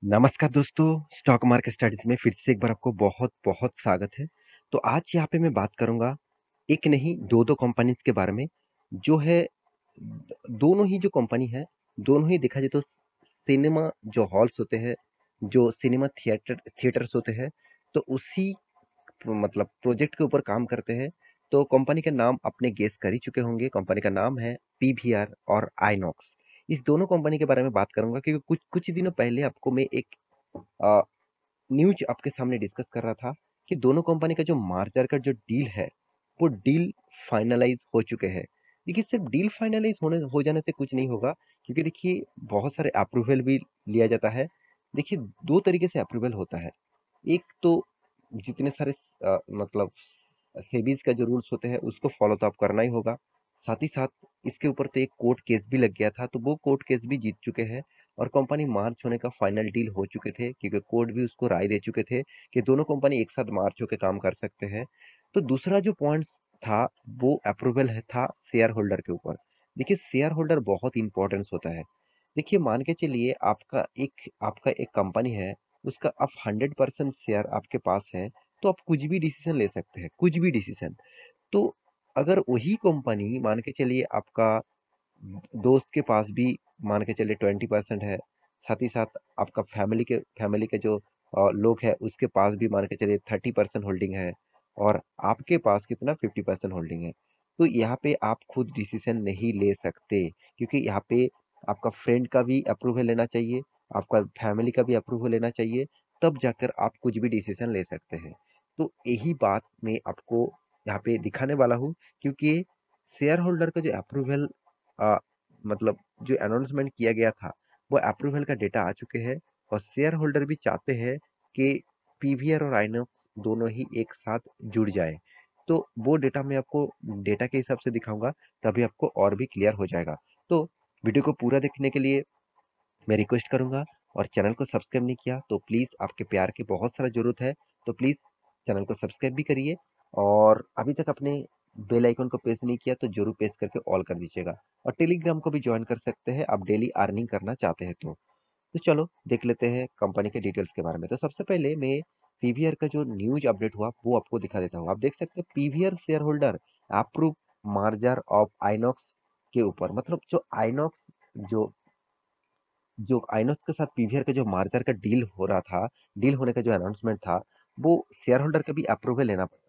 नमस्कार दोस्तों, stock market studies में फिर से एक बार आपको बहुत-बहुत स्वागत है। तो आज यहाँ पे मैं बात करूँगा, एक नहीं 2-2 कंपनीज़ के बारे में, जो है दोनों ही जो कंपनी है, दोनों ही देखा जाए तो सिनेमा जो हॉल्स होते हैं, जो सिनेमा थिएटर्स होते हैं, तो उसी मतलब प्रोजेक्ट के ऊपर काम करते हैं। तो कंपनी का नाम आपने गेस कर ही चुके होंगे, कंपनी का नाम है पीवीआर और आइनॉक्स। इस दोनों कंपनी के बारे में बात करूँगा क्योंकि कुछ कुछ दिनों पहले आपको मैं एक अ, न्यूज़ आपके सामने डिस्कस कर रहा था कि दोनों कंपनी का जो मर्जर का जो डील है, वो डील फाइनलाइज़ हो चुके हैं। देखिए, सिर्फ़ डील फाइनलाइज़ होने हो जाने से कुछ नहीं होगा, क्योंकि देखिए बहुत सारे अप्रूवल भी लिया जाता है। देखिए, 2 तरीके से अप्रूवल होता है। एक तो जितने सारे मतलब सेबीज़ का जो रूल्स होते हैं उसको फ़ॉलो तो आप करना ही होगा। साथ ही साथ इसके ऊपर तो एक कोर्ट केस भी लग गया था, तो वो कोर्ट केस भी जीत चुके हैं और कंपनी मार्च होने का फाइनल डील हो चुके थे, क्योंकि कोर्ट भी उसको राय दे चुके थे कि दोनों कंपनी एक साथ मार्च होके काम कर सकते हैं। तो दूसरा जो पॉइंट्स था, वो अप्रूवल है था शेयर होल्डर के ऊपर। देखिए, शेयर होल्डर बहुत इंपॉर्टेंस होता है। देखिए, मान के चलिए आपका एक कंपनी है, उसका अब 100% शेयर आपके पास है, तो आप कुछ भी डिसीजन ले सकते हैं, कुछ भी डिसीजन। तो अगर वही कंपनी मान के चलिए आपका दोस्त के पास भी मान के चलिए 20% है, साथ ही साथ आपका फैमिली के जो लोग हैं उसके पास भी मान के चलिए 30% होल्डिंग है और आपके पास कितना 50% होल्डिंग है। तो यहाँ पे आप खुद डिसीजन नहीं ले सकते, क्योंकि यहाँ पे आपका फ्रेंड का भी अप्रूवल लेना चाहिए, आपका फैमिली का भी अप्रूवल लेना चाहिए, तब जाकर आप कुछ भी डिसीजन ले सकते हैं। तो यही बात मैं आपको यहाँ पे दिखाने वाला हूँ, क्योंकि शेयर होल्डर का जो अप्रूवल मतलब जो अनाउंसमेंट किया गया था, वो अप्रूवल का डेटा आ चुके हैं और शेयर होल्डर भी चाहते हैं कि पीवीआर और आइनॉक्स दोनों ही एक साथ जुड़ जाए। तो वो डेटा मैं आपको डेटा के हिसाब से दिखाऊंगा, तभी आपको और भी क्लियर हो जाएगा। तो वीडियो को पूरा देखने के लिए मैं रिक्वेस्ट करूंगा, और चैनल को सब्सक्राइब नहीं किया तो प्लीज़, आपके प्यार की बहुत सारा ज़रूरत है, तो प्लीज़ चैनल को सब्सक्राइब भी करिए। और अभी तक आपने बेल आइकन को प्रेस नहीं किया तो जरूर प्रेस करके ऑल कर दीजिएगा। और टेलीग्राम को भी ज्वाइन कर सकते हैं, आप डेली अर्निंग करना चाहते हैं तो चलो देख लेते हैं कंपनी के डिटेल्स के बारे में। तो सबसे पहले मैं पीवीआर का जो न्यूज अपडेट हुआ वो आपको दिखा देता हूँ। आप देख सकते हैं, PVR share holder approve merger of INOX के ऊपर, मतलब जो जो आइनॉक्स के साथ पीवीआर का जो मार्जर का डील हो रहा था, डील होने का जो अनाउंसमेंट था, वो शेयर होल्डर का भी अप्रूवल लेना पड़ता था।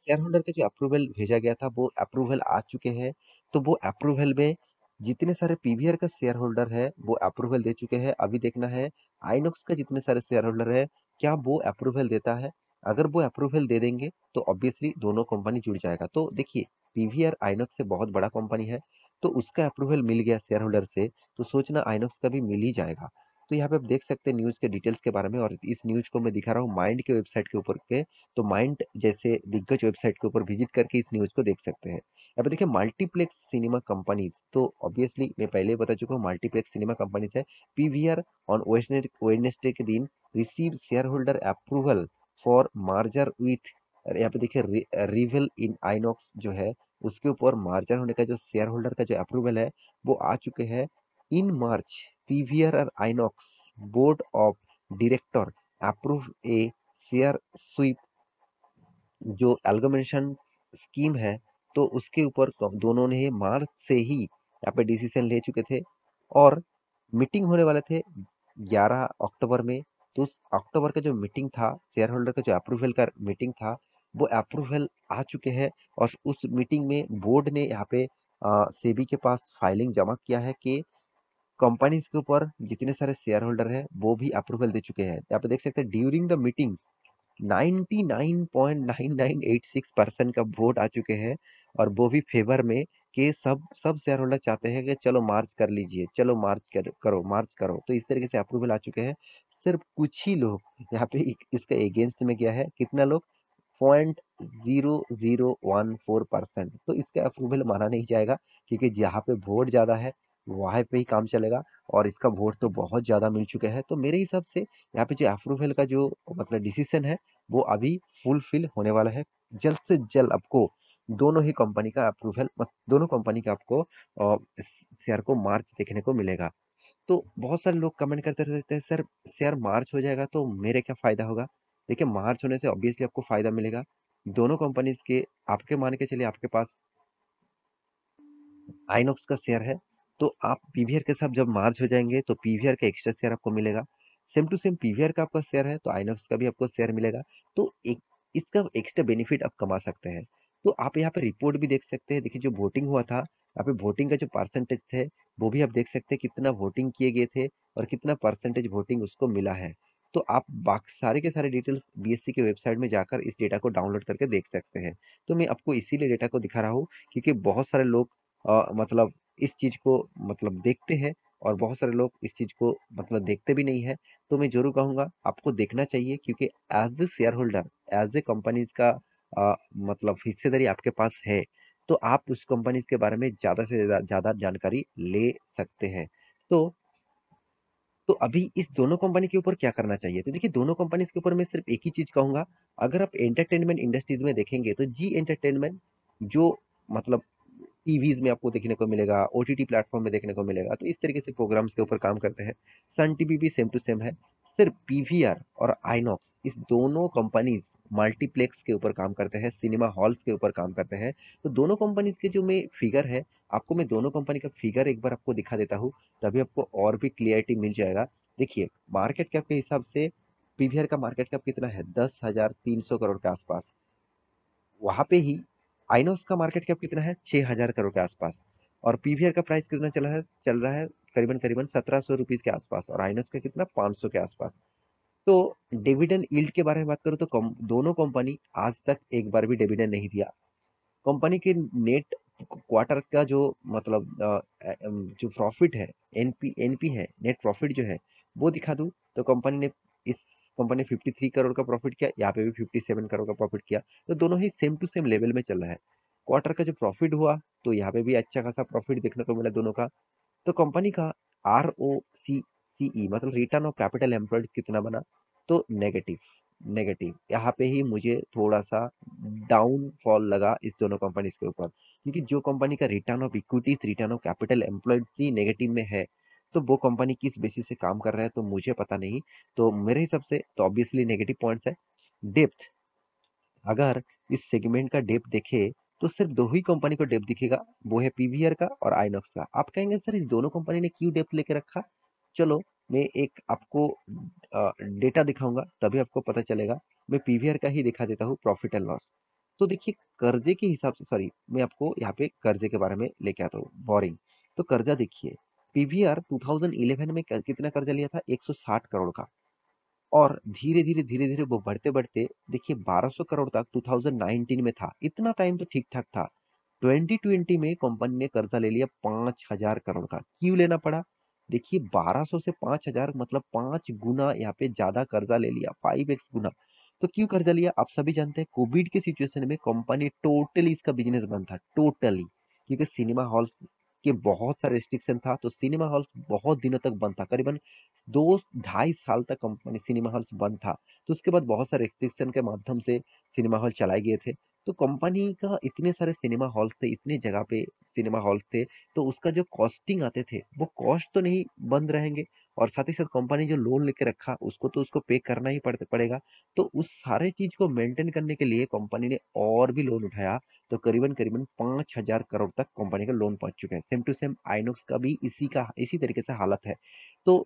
शेयर होल्डर का जो अप्रूवल भेजा गया था, वो अप्रूवल आ चुके हैं। तो वो अप्रूवल में जितने सारे पीवीआर का शेयर होल्डर है वो अप्रूवल दे चुके हैं। अभी देखना है आइनॉक्स का जितने सारे शेयर होल्डर है, क्या वो अप्रूवल देता है। अगर वो अप्रूवल दे देंगे तो ऑब्वियसली दोनों कंपनी जुड़ जाएगा। तो देखिए, पीवीआर आइनॉक्स से बहुत बड़ा कंपनी है, तो उसका अप्रूवल मिल गया शेयर होल्डर से, तो सोचना आइनॉक्स का भी मिल ही जाएगा। तो यहाँ पे आप देख सकते हैं न्यूज़ के डिटेल्स के बारे में, और इस न्यूज़ को मैं दिखा रहा हूँ माइंड के वेबसाइट के ऊपर के। तो माइंड जैसे दिग्गज वेबसाइट के ऊपर विजिट करके इस न्यूज़ को देख सकते हैं। यहाँ पे देखिए, मल्टीप्लेक्स सिनेमा कंपनीज, तो ऑब्वियसली मैं पहले ही बता चुका हूँ मल्टीप्लेक्स सिनेमा कंपनीज है। पीवीआर ऑन वेडनेसडे के दिन receive share holder approval for merger with, यहाँ पे देखिए रिवल इन आइनॉक्स जो है, उसके ऊपर मार्जर होने का जो शेयर होल्डर का जो अप्रूवल है वो आ चुके हैं। इन मार्च पीवीआर और Inox board of director approve a share swap जो एल्गोमेशन स्कीम है, तो उसके ऊपर दोनों ने मार्च से ही यहाँ पे डिसीजन ले चुके थे। और मीटिंग होने वाले थे 11 अक्टूबर में। तो उस अक्टूबर का जो मीटिंग था, शेयर होल्डर का जो अप्रूवल का मीटिंग था, वो अप्रूवल आ चुके हैं। और उस मीटिंग में बोर्ड ने यहाँ पे सेबी के पास फाइलिंग जमा किया है कि कंपनीज के ऊपर जितने सारे शेयर होल्डर है वो भी अप्रूवल दे चुके हैं। यहाँ पे देख सकते हैं ड्यूरिंग द मीटिंग्स 99.9986% का वोट आ चुके हैं, और वो भी फेवर में, कि सब सब शेयर होल्डर चाहते हैं कि चलो मार्च कर लीजिए, चलो करो मार्च करो। तो इस तरीके से अप्रूवल आ चुके हैं। सिर्फ कुछ ही लोग यहाँ पे इसका एगेंस्ट में गया है। कितना लोग? 0.0014%। तो इसका अप्रूवल माना नहीं जाएगा, क्योंकि जहाँ पे वोट ज्यादा है वहां पे ही काम चलेगा, और इसका वोट तो बहुत ज्यादा मिल चुके हैं। तो मेरे हिसाब से यहाँ पे जो अप्रूवल का जो मतलब डिसीजन है, वो अभी फुलफिल होने वाला है। जल्द से जल्द आपको दोनों ही कंपनी का अप्रूवल, दोनों कंपनी का आपको शेयर को मार्च देखने को मिलेगा। तो बहुत सारे लोग कमेंट करते रहते हैं, सर शेयर मार्च हो जाएगा तो मेरे क्या फ़ायदा होगा? देखिए, मार्च होने से ऑब्वियसली आपको फ़ायदा मिलेगा। दोनों कंपनीज़ के आपके मान के चलिए आपके पास आइनॉक्स का शेयर है, तो आप पीवीआर के साथ जब मार्च हो जाएँगे तो पीवीआर का एक्स्ट्रा शेयर आपको मिलेगा। सेम टू सेम पीवीआर का आपका शेयर है तो आइनॉक्स का भी आपको शेयर मिलेगा। तो एक इसका एक्स्ट्रा बेनिफिट आप कमा सकते हैं। तो आप यहाँ पे रिपोर्ट भी देख सकते हैं। देखिए, जो वोटिंग हुआ था, यहाँ पे वोटिंग का जो परसेंटेज थे, वो भी आप देख सकते हैं कितना वोटिंग किए गए थे और कितना परसेंटेज वोटिंग उसको मिला है। तो आप सारे के सारे डिटेल्स बीएससी की वेबसाइट में जाकर इस डेटा को डाउनलोड करके देख सकते हैं। तो मैं आपको इसीलिए डेटा को दिखा रहा हूँ क्योंकि बहुत सारे लोग मतलब इस चीज़ को मतलब देखते हैं और बहुत सारे लोग इस चीज़ को मतलब देखते भी नहीं है। तो मैं ज़रूर कहूँगा आपको देखना चाहिए क्योंकि as a share holder, as a companies का मतलब हिस्सेदारी आपके पास है, तो आप उस कंपनीज़ के बारे में ज़्यादा से ज़्यादा जानकारी ले सकते हैं। तो तो अभी इस दोनों कंपनी के ऊपर क्या करना चाहिए? तो देखिए, दोनों कंपनीज़ के ऊपर मैं सिर्फ़ एक ही चीज़ कहूँगा, अगर आप एंटरटेनमेंट इंडस्ट्रीज़ में देखेंगे तो जी एंटरटेनमेंट जो मतलब टीवीज़ में आपको देखने को मिलेगा, ओटीटी प्लेटफ़ॉर्म में देखने को मिलेगा, तो इस तरीके से प्रोग्राम्स के ऊपर काम करते हैं। सन टीवी भी सेम टू सेम है। सिर्फ़ पीवीआर और आइनॉक्स इस दोनों कंपनीज़ मल्टीप्लेक्स के ऊपर काम करते हैं, सिनेमा हॉल्स के ऊपर काम करते हैं। तो दोनों कंपनीज़ के जो मैं फिगर है, आपको मैं दोनों कंपनी का फिगर एक बार आपको दिखा देता हूँ, तभी आपको और भी क्लैरिटी मिल जाएगा। देखिए, मार्केट कैप के हिसाब से पीवीआर का मार्केट कैप कितना है? 10,300 करोड़ के आसपास। वहाँ पे ही आइनॉक्स का मार्केट कैप कितना है? 6,000 करोड़ के आसपास। और पीवीआर का प्राइस कितना चल रहा है करीबन करीबन 1700 रुपीज के आसपास और आइनॉक्स का कितना 500 के आसपास। तो डिविडेंड यील्ड के बारे में बात करूँ तो दोनों कंपनी आज तक एक बार भी डिविडेंड नहीं दिया। कंपनी के नेट क्वार्टर का जो मतलब जो प्रॉफिट है, एनपी है, नेट प्रॉफिट जो है वो दिखा दूं तो इस कंपनी 53 करोड़ का प्रॉफिट किया, यहाँ पे भी 57 करोड़ का प्रॉफिट किया। तो दोनों ही सेम टू सेम लेवल में चल रहा है। क्वार्टर का जो प्रॉफिट हुआ तो यहाँ पे भी अच्छा खासा प्रॉफिट देखने को मिला दोनों का। तो कंपनी का आर ओ सी सी ई मतलब रिटर्न ऑफ कैपिटल एम्प्लॉयड कितना बना? तो नेगेटिव। नेगेटिव यहाँ पे ही मुझे थोड़ा सा डाउनफॉल लगा इस दोनों कंपनीज के ऊपर, क्योंकि जो कंपनी का return of equities, return of capital employed he negative में है, तो वो कंपनी किस बेसिस से काम कर रहा है तो मुझे पता नहीं। तो मेरे हिसाब से तो ऑब्वियसली नेगेटिव पॉइंट्स है। डेप्थ, अगर इस सेगमेंट का डेप्थ देखे तो सिर्फ दो ही कंपनी को डेप्थ दिखेगा, वो है पीवीआर का और आइनॉक्स का। आप कहेंगे सर इस दोनों कंपनी ने क्यों डेप्थ लेके रखा? चलो मैं एक आपको डेटा दिखाऊंगा तभी आपको पता चलेगा। मैं पीवीआर का ही दिखा देता हूँ प्रॉफिट एंड लॉस। तो देखिए, कर्जे के हिसाब से, सॉरी मैं आपको यहाँ पे कर्जे के बारे में लेके आता हूँ, बोरिंग। तो कर्जा देखिए, पीवीआर 2011 में कितना कर्जा लिया था? 160 करोड़ का। और धीरे धीरे वो बढ़ते बढ़ते देखिए 1200 करोड़ तक 2019 में था। इतना टाइम तो ठीक ठाक था। 2020 में कंपनी ने कर्जा ले लिया 5000 करोड़ का। क्यों लेना पड़ा? देखिए, 1200 से 5000 मतलब 5 गुना यहाँ पे ज्यादा कर्जा ले लिया, 5x गुना। तो क्यों कर्जा लिया आप सभी जानते हैं। कोविड के सिचुएशन में कंपनी टोटली इसका बिजनेस बंद था, टोटली। क्योंकि सिनेमा हॉल्स के बहुत सारे रिस्ट्रिक्शन था, तो सिनेमा हॉल्स बहुत दिनों तक बंद था, करीबन 2 ढाई साल तक कंपनी सिनेमा हॉल्स बंद था। तो उसके बाद बहुत सारे रिस्ट्रिक्शन के माध्यम से सिनेमा हॉल चलाए गए थे। तो कंपनी का इतने सारे सिनेमा हॉल्स थे, इतने जगह पे सिनेमा हॉल्स थे, तो उसका जो कॉस्टिंग आते थे वो कॉस्ट तो नहीं बंद रहेंगे। और साथ ही साथ कंपनी जो लोन लेके रखा उसको तो उसको पे करना ही पड़ेगा। तो उस सारे चीज को मेंटेन करने के लिए कंपनी ने और भी लोन उठाया। तो करीबन करीबन 5,000 करोड़ तक कंपनी का लोन पहुंच चुका है। सेम टू सेम आइनॉक्स का भी इसी तरीके से हालत है। तो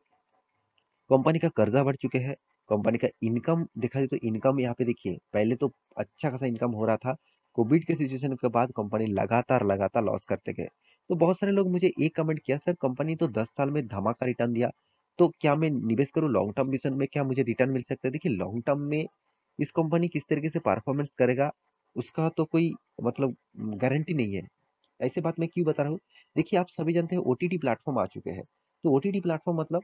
कंपनी का कर्जा बढ़ चुके हैं। कंपनी का इनकम देखा जाए तो इनकम यहाँ पे देखिए, पहले तो अच्छा खासा इनकम हो रहा था। कोविड के सिचुएशन के बाद कंपनी लगातार लगातार लॉस करते गए। तो बहुत सारे लोग मुझे एक कमेंट किया, सर कंपनी तो 10 साल में धमाका रिटर्न दिया, तो क्या मैं निवेश करूं लॉन्ग टर्म विजन में, क्या मुझे रिटर्न मिल सकता है? देखिए, लॉन्ग टर्म में इस कंपनी किस तरीके से परफॉर्मेंस करेगा उसका तो कोई मतलब गारंटी नहीं है। ऐसे बात मैं क्यों बता रहा हूँ? देखिए, आप सभी जानते हैं ओटीटी प्लेटफॉर्म आ चुके हैं। तो ओटीटी प्लेटफॉर्म मतलब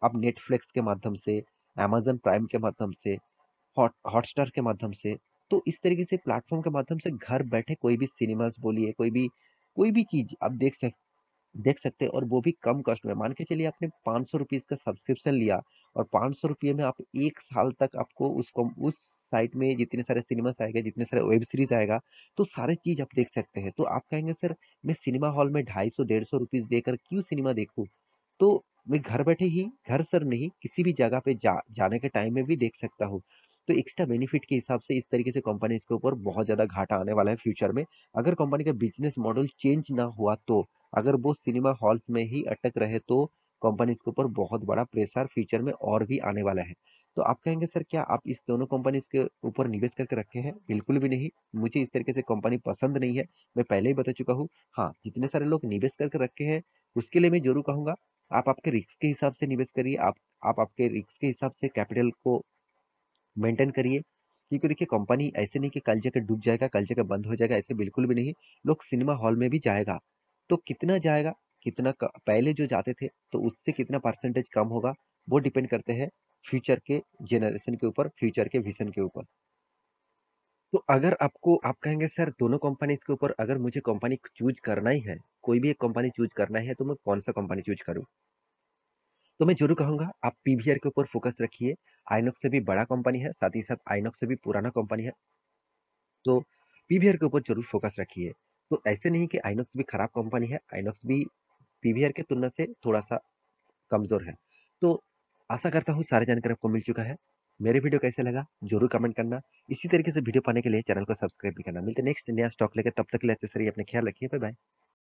अब नेटफ्लिक्स के माध्यम से, अमेजन प्राइम के माध्यम से, हॉटस्टार के माध्यम से, तो इस तरीके से प्लेटफॉर्म के माध्यम से घर बैठे कोई भी सिनेमास बोलिए, कोई भी चीज आप देख सकते हैं, और वो भी कम कॉस्ट में। मान के चलिए आपने 500 रुपीज का सब्सक्रिप्शन लिया और 500 रुपये में आप 1 साल तक आपको उस साइट में जितने सारे सिनेमास आएगा, जितने सारे वेब सीरीज आएगा, तो सारे चीज आप देख सकते हैं। तो आप कहेंगे सर मैं सिनेमा हॉल में 250 150 रुपीज देकर क्यों सिनेमा देखूं? तो मैं घर बैठे ही घर सर नहीं किसी भी जगह पे जाने के टाइम में भी देख सकता हूँ। तो एक्स्ट्रा बेनिफिट के हिसाब से इस तरीके से कंपनीज़ के ऊपर बहुत ज़्यादा घाटा आने वाला है फ्यूचर में। अगर कंपनी का बिज़नेस मॉडल चेंज ना हुआ तो, अगर वो सिनेमा हॉल्स में ही अटक रहे तो कंपनीज़ के ऊपर बहुत बड़ा प्रेशर फ्यूचर में और भी आने वाला है। तो आप कहेंगे सर क्या आप इस दोनों कंपनीज़ के ऊपर निवेश करके रखे हैं? बिल्कुल भी नहीं। मुझे इस तरीके से कंपनी पसंद नहीं है। मैं पहले ही बता चुका हूँ। हाँ, जितने सारे लोग निवेश करके रखे हैं उसके लिए मैं ज़रूर कहूँगा आप आपके रिस्क के हिसाब से निवेश करिए। आप आपके रिस्क के हिसाब से कैपिटल को मेंटेन करिए। क्योंकि देखिए कंपनी ऐसे नहीं कि कल जाके डूब जाएगा, कल जाके बंद हो जाएगा, ऐसे बिल्कुल भी नहीं। लोग सिनेमा हॉल में भी जाएगा, तो कितना जाएगा, कितना पहले जो जाते थे तो उससे कितना परसेंटेज कम होगा, वो डिपेंड करते हैं फ्यूचर के जनरेशन के ऊपर, फ्यूचर के विजन के ऊपर। तो अगर आपको आप कहेंगे सर दोनों कंपनीज के ऊपर अगर मुझे कंपनी चूज करना ही है, कोई भी एक कंपनी चूज करना है तो मैं कौन सा कंपनी चूज करूँ? तो मैं ज़रूर कहूँगा आप पीवीआर के ऊपर फ़ोकस रखिए। आइनॉक्स से भी बड़ा कंपनी है, साथ ही साथ आइनॉक्स से भी पुराना कंपनी है, तो पीवीआर के ऊपर ज़रूर फ़ोकस रखिए। तो ऐसे नहीं कि आइनॉक्स भी खराब कंपनी है, आइनॉक्स भी पीवीआर की तुलना से थोड़ा-सा कमज़ोर है। तो आशा करता हूँ सारी जानकारी आपको मिल चुका है। मेरे वीडियो कैसे लगा ज़रूर कमेंट करना। इसी तरीके से वीडियो पाने के लिए चैनल को सब्सक्राइब भी करना। मिलते हैं नेक्स्ट नया स्टॉक लेके, तब तक के लिए अच्छे से रहिए, अपना ख्याल रखिए। Bye bye.